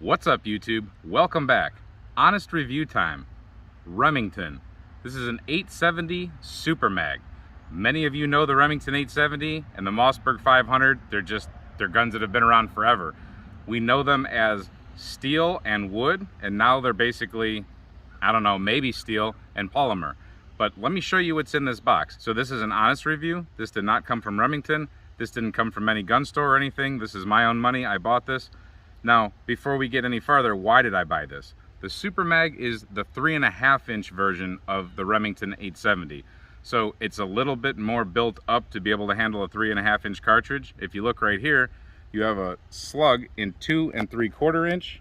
What's up, YouTube? Welcome back. Honest review time. Remington. This is an 870 Supermag. Many of you know the Remington 870 and the Mossberg 500. They're guns that have been around forever. We know them as steel and wood, and now they're basically, I don't know, maybe steel and polymer. But let me show you what's in this box. So this is an honest review. This did not come from Remington. This didn't come from any gun store or anything. This is my own money. I bought this. Now, before we get any farther, why did I buy this? The Supermag is the 3.5 inch version of the Remington 870. So it's a little bit more built up to be able to handle a 3.5 inch cartridge. If you look right here, you have a slug in 2 3/4 inch,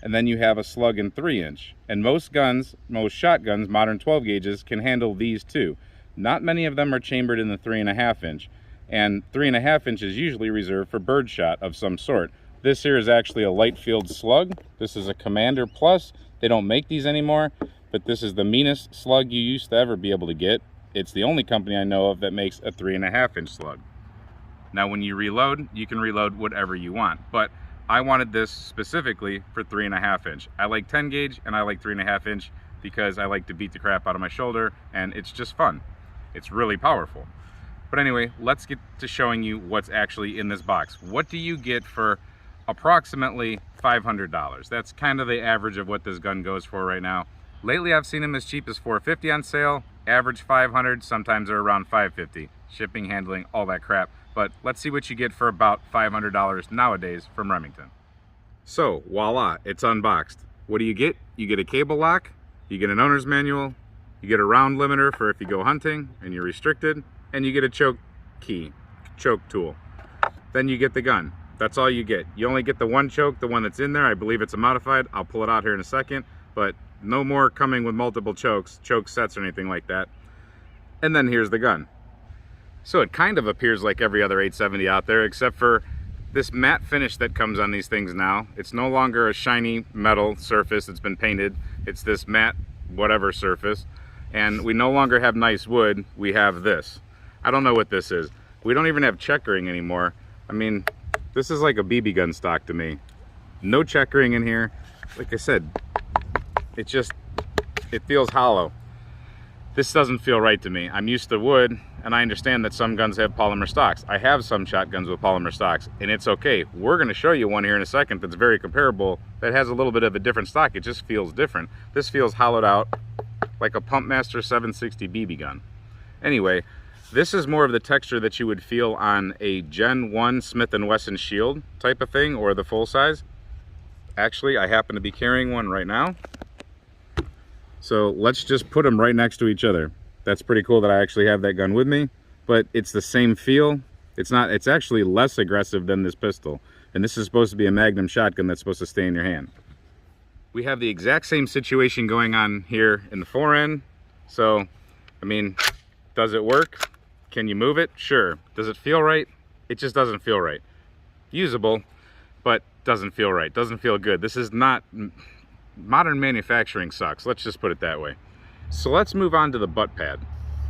and then you have a slug in 3 inch. And most guns, most shotguns, modern 12 gauges, can handle these too. Not many of them are chambered in the 3.5 inch. And 3.5 inch is usually reserved for birdshot of some sort. This here is actually a light field slug. This is a Commander Plus. They don't make these anymore, but this is the meanest slug you used to ever be able to get. It's the only company I know of that makes a 3.5 inch slug. Now when you reload, you can reload whatever you want, but I wanted this specifically for 3.5 inch. I like 10 gauge and I like 3.5 inch because I like to beat the crap out of my shoulder, and it's just fun. It's really powerful. But anyway, let's get to showing you what's actually in this box. What do you get for approximately $500? That's kind of the average of what this gun goes for right now. Lately I've seen them as cheap as $450 on sale, average $500, sometimes they're around $550. Shipping, handling, all that crap. But let's see what you get for about $500 nowadays from Remington. So voila, it's unboxed. What do you get? You get a cable lock, you get an owner's manual, you get a round limiter for if you go hunting and you're restricted, and you get a choke key, choke tool. Then you get the gun. That's all you get. You only get the one choke, the one that's in there. I believe it's a modified. I'll pull it out here in a second, but no more coming with multiple chokes, choke sets or anything like that. And then here's the gun. So it kind of appears like every other 870 out there, except for this matte finish that comes on these things now. It's no longer a shiny metal surface that's been painted. It's this matte whatever surface. And we no longer have nice wood. We have this. I don't know what this is. We don't even have checkering anymore. I mean, this is like a BB gun stock to me. No checkering in here. Like I said, it feels hollow. This doesn't feel right to me. I'm used to wood, and I understand that some guns have polymer stocks. I have some shotguns with polymer stocks, and it's okay. We're gonna show you one here in a second that's very comparable, that has a little bit of a different stock. It just feels different. This feels hollowed out like a Pumpmaster 760 BB gun. Anyway, this is more of the texture that you would feel on a Gen 1 Smith & Wesson Shield type of thing, or the full size. Actually, I happen to be carrying one right now. So let's just put them right next to each other. That's pretty cool that I actually have that gun with me, but it's the same feel. It's actually less aggressive than this pistol. And this is supposed to be a Magnum shotgun that's supposed to stay in your hand. We have the exact same situation going on here in the forend. So, I mean, does it work? Can you move it? Sure. Does it feel right? It just doesn't feel right. Usable, but doesn't feel right. Doesn't feel good. This is not... Modern manufacturing sucks. Let's just put it that way. So let's move on to the butt pad.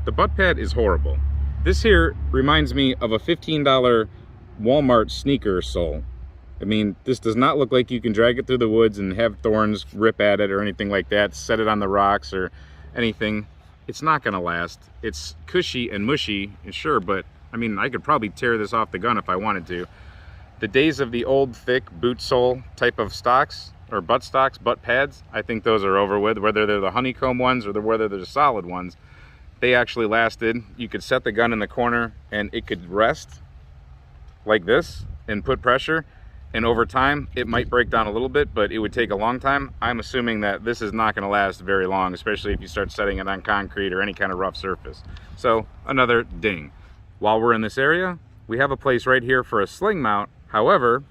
The butt pad is horrible. This here reminds me of a $15 Walmart sneaker sole. I mean, this does not look like you can drag it through the woods and have thorns rip at it or anything like that, set it on the rocks or anything. It's not gonna last. It's cushy and mushy, sure, but I mean, I could probably tear this off the gun if I wanted to. The days of the old thick boot sole type of stocks, or butt stocks, butt pads, I think those are over with, whether they're the honeycomb ones or whether they're the solid ones. They actually lasted. You could set the gun in the corner and it could rest like this and put pressure, and over time it might break down a little bit, but it would take a long time. I'm assuming that this is not going to last very long, especially if you start setting it on concrete or any kind of rough surface. So another ding. While we're in this area, we have a place right here for a sling mount. However,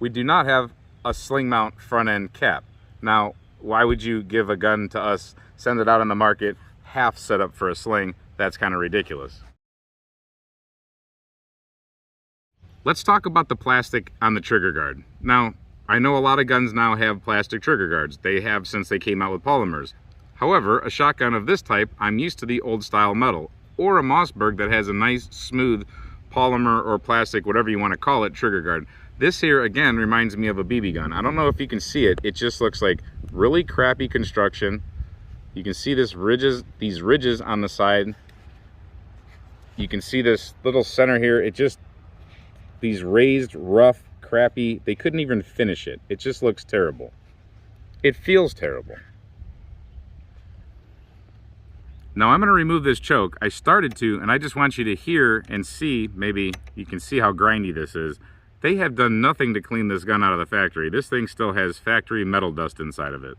we do not have a sling mount front end cap. Now, why would you give a gun to us, send it out on the market, half set up for a sling? That's kind of ridiculous. Let's talk about the plastic on the trigger guard. Now, I know a lot of guns now have plastic trigger guards. They have since they came out with polymers. However, a shotgun of this type, I'm used to the old style metal, or a Mossberg that has a nice smooth polymer or plastic, whatever you want to call it, trigger guard. This here, again, reminds me of a BB gun. I don't know if you can see it. It just looks like really crappy construction. You can see these ridges on the side. You can see this little center here. It just, these raised, rough, crappy, they couldn't even finish it. It just looks terrible. It feels terrible. Now I'm going to remove this choke. I started to, and I just want you to hear and see, maybe you can see how grindy this is. They have done nothing to clean this gun out of the factory. This thing still has factory metal dust inside of it.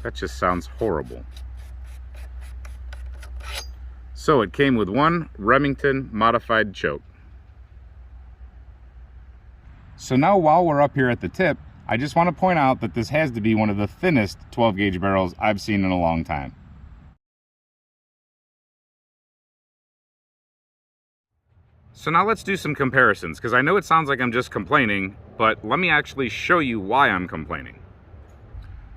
That just sounds horrible. So it came with one Remington modified choke. So now while we're up here at the tip, I just want to point out that this has to be one of the thinnest 12 gauge barrels I've seen in a long time. So now let's do some comparisons, because I know it sounds like I'm just complaining, but let me actually show you why I'm complaining.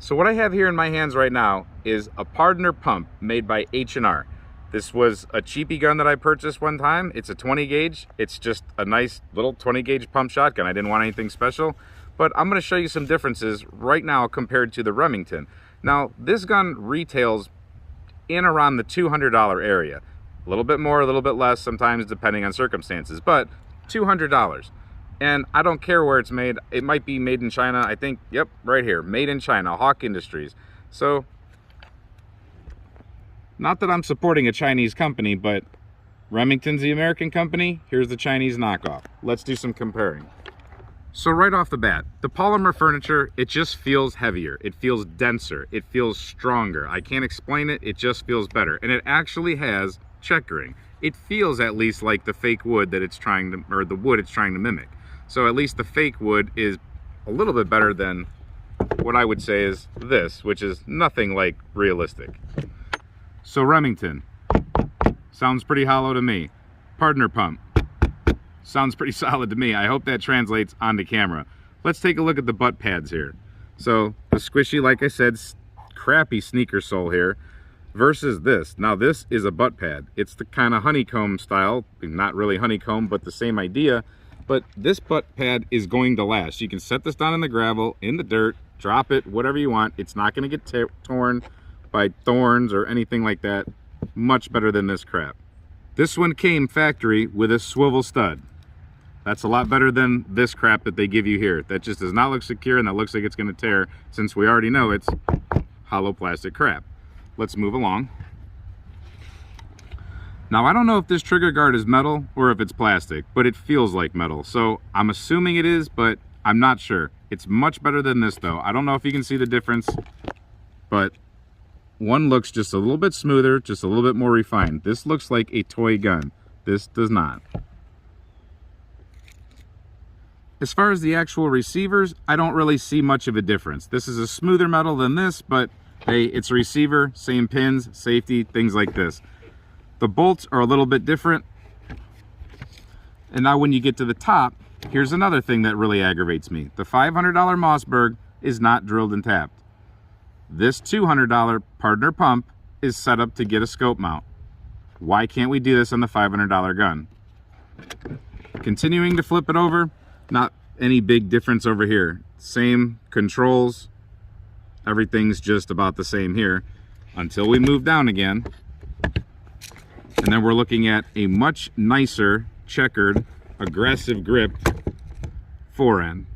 So what I have here in my hands right now is a Pardner pump made by H&R. This was a cheapy gun that I purchased one time. It's a 20 gauge. It's just a nice little 20 gauge pump shotgun. I didn't want anything special, but I'm going to show you some differences right now compared to the Remington. Now, this gun retails in around the $200 area. A little bit more, a little bit less, sometimes depending on circumstances, but $200. And I don't care where it's made. It might be made in China. I think, yep, right here, made in China, Hawk Industries. So, not that I'm supporting a Chinese company, but Remington's the American company. Here's the Chinese knockoff. Let's do some comparing. So right off the bat, the polymer furniture, it just feels heavier. It feels denser. It feels stronger. I can't explain it. It just feels better. And it actually has checkering. It feels at least like the fake wood that it's trying to, or the wood it's trying to mimic. So at least the fake wood is a little bit better than what I would say is this, which is nothing like realistic. So Remington, sounds pretty hollow to me. Pardner pump, sounds pretty solid to me. I hope that translates onto camera. Let's take a look at the butt pads here. So the squishy, like I said, crappy sneaker sole here versus this. Now this is a butt pad. It's the kind of honeycomb style, not really honeycomb, but the same idea. But this butt pad is going to last. You can set this down in the gravel, in the dirt, drop it, whatever you want. It's not going to get torn by thorns or anything like that. Much better than this crap. This one came factory with a swivel stud. That's a lot better than this crap that they give you here. That just does not look secure, and that looks like it's going to tear, since we already know it's hollow plastic crap. Let's move along. Now I don't know if this trigger guard is metal or if it's plastic, but it feels like metal. So I'm assuming it is, but I'm not sure. It's much better than this though. I don't know if you can see the difference, but one looks just a little bit smoother, just a little bit more refined. This looks like a toy gun. This does not. As far as the actual receivers, I don't really see much of a difference. This is a smoother metal than this, but hey, it's a receiver, same pins, safety, things like this. The bolts are a little bit different. And now when you get to the top, here's another thing that really aggravates me. The $500 Mossberg is not drilled and tapped. This $200 Pardner pump is set up to get a scope mount. Why can't we do this on the $500 gun? Continuing to flip it over, not any big difference over here. Same controls, everything's just about the same here until we move down again. And then we're looking at a much nicer, checkered, aggressive grip forend.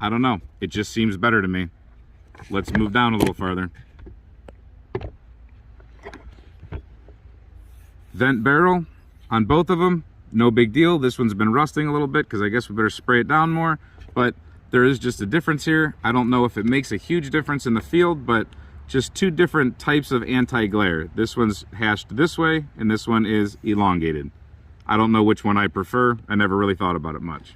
I don't know, it just seems better to me. Let's move down a little farther. Vent barrel on both of them, no big deal. This one's been rusting a little bit because I guess we better spray it down more, but there is just a difference here. I don't know if it makes a huge difference in the field, but just two different types of anti-glare. This one's hashed this way and this one is elongated. I don't know which one I prefer. I never really thought about it much.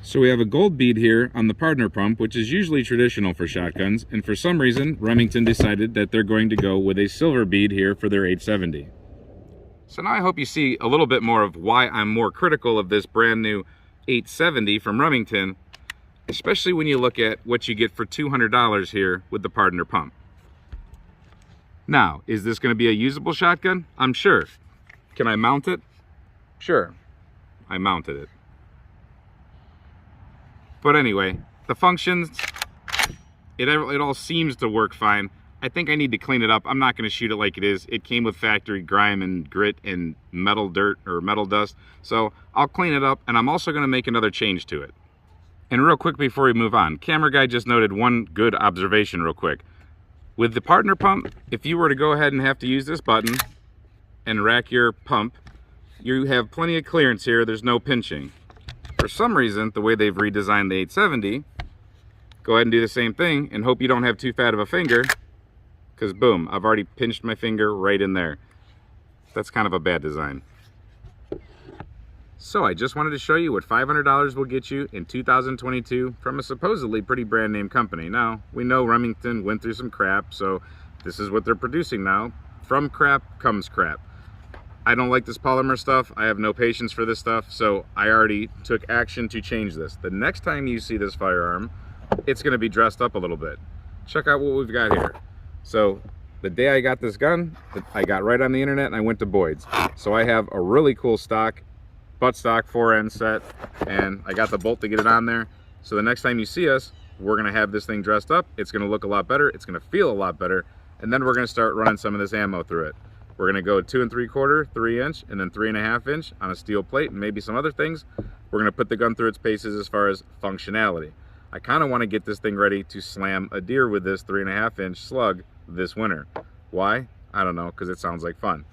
So we have a gold bead here on the partner pump, which is usually traditional for shotguns, and for some reason Remington decided that they're going to go with a silver bead here for their 870. So now I hope you see a little bit more of why I'm more critical of this brand new 870 from Remington, especially when you look at what you get for $200 here with the partner pump. Now, is this going to be a usable shotgun? I'm sure. Can I mount it? Sure, I mounted it. But anyway, the functions, it all seems to work fine. I think I need to clean it up. I'm not going to shoot it like it is. It came with factory grime and grit and metal dirt or metal dust. So I'll clean it up, and I'm also going to make another change to it. And real quick before we move on, camera guy just noted one good observation real quick. With the partner pump, if you were to go ahead and have to use this button and rack your pump, you have plenty of clearance here. There's no pinching. For some reason, the way they've redesigned the 870, go ahead and do the same thing and hope you don't have too fat of a finger, because boom, I've already pinched my finger right in there. That's kind of a bad design. So I just wanted to show you what $500 will get you in 2022 from a supposedly pretty brand name company. Now, we know Remington went through some crap, so this is what they're producing now. From crap comes crap. I don't like this polymer stuff. I have no patience for this stuff, so I already took action to change this. The next time you see this firearm, it's gonna be dressed up a little bit. Check out what we've got here. So the day I got this gun, I got right on the internet and I went to Boyd's. So I have a really cool stock, buttstock 4N set, and I got the bolt to get it on there. So the next time you see us, we're gonna have this thing dressed up. It's gonna look a lot better. It's gonna feel a lot better. And then we're gonna start running some of this ammo through it. We're gonna go 2 3/4, 3 inch, and then 3.5 inch on a steel plate, and maybe some other things. We're gonna put the gun through its paces as far as functionality. I kinda wanna get this thing ready to slam a deer with this 3.5 inch slug this winter. Why? I don't know, because it sounds like fun.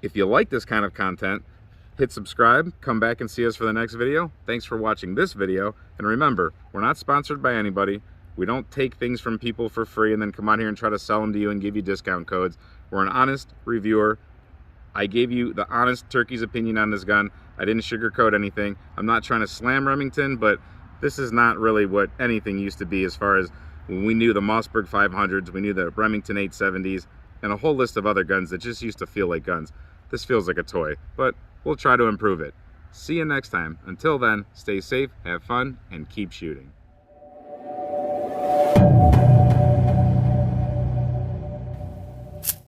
If you like this kind of content, hit subscribe, come back and see us for the next video. Thanks for watching this video, and remember, we're not sponsored by anybody. We don't take things from people for free and then come out here and try to sell them to you and give you discount codes. We're an honest reviewer. I gave you the honest turkey's opinion on this gun. I didn't sugarcoat anything. I'm not trying to slam Remington, but this is not really what anything used to be as far as when we knew the Mossberg 500s, we knew the Remington 870s, and a whole list of other guns that just used to feel like guns. This feels like a toy, but we'll try to improve it. See you next time. Until then, stay safe, have fun, and keep shooting.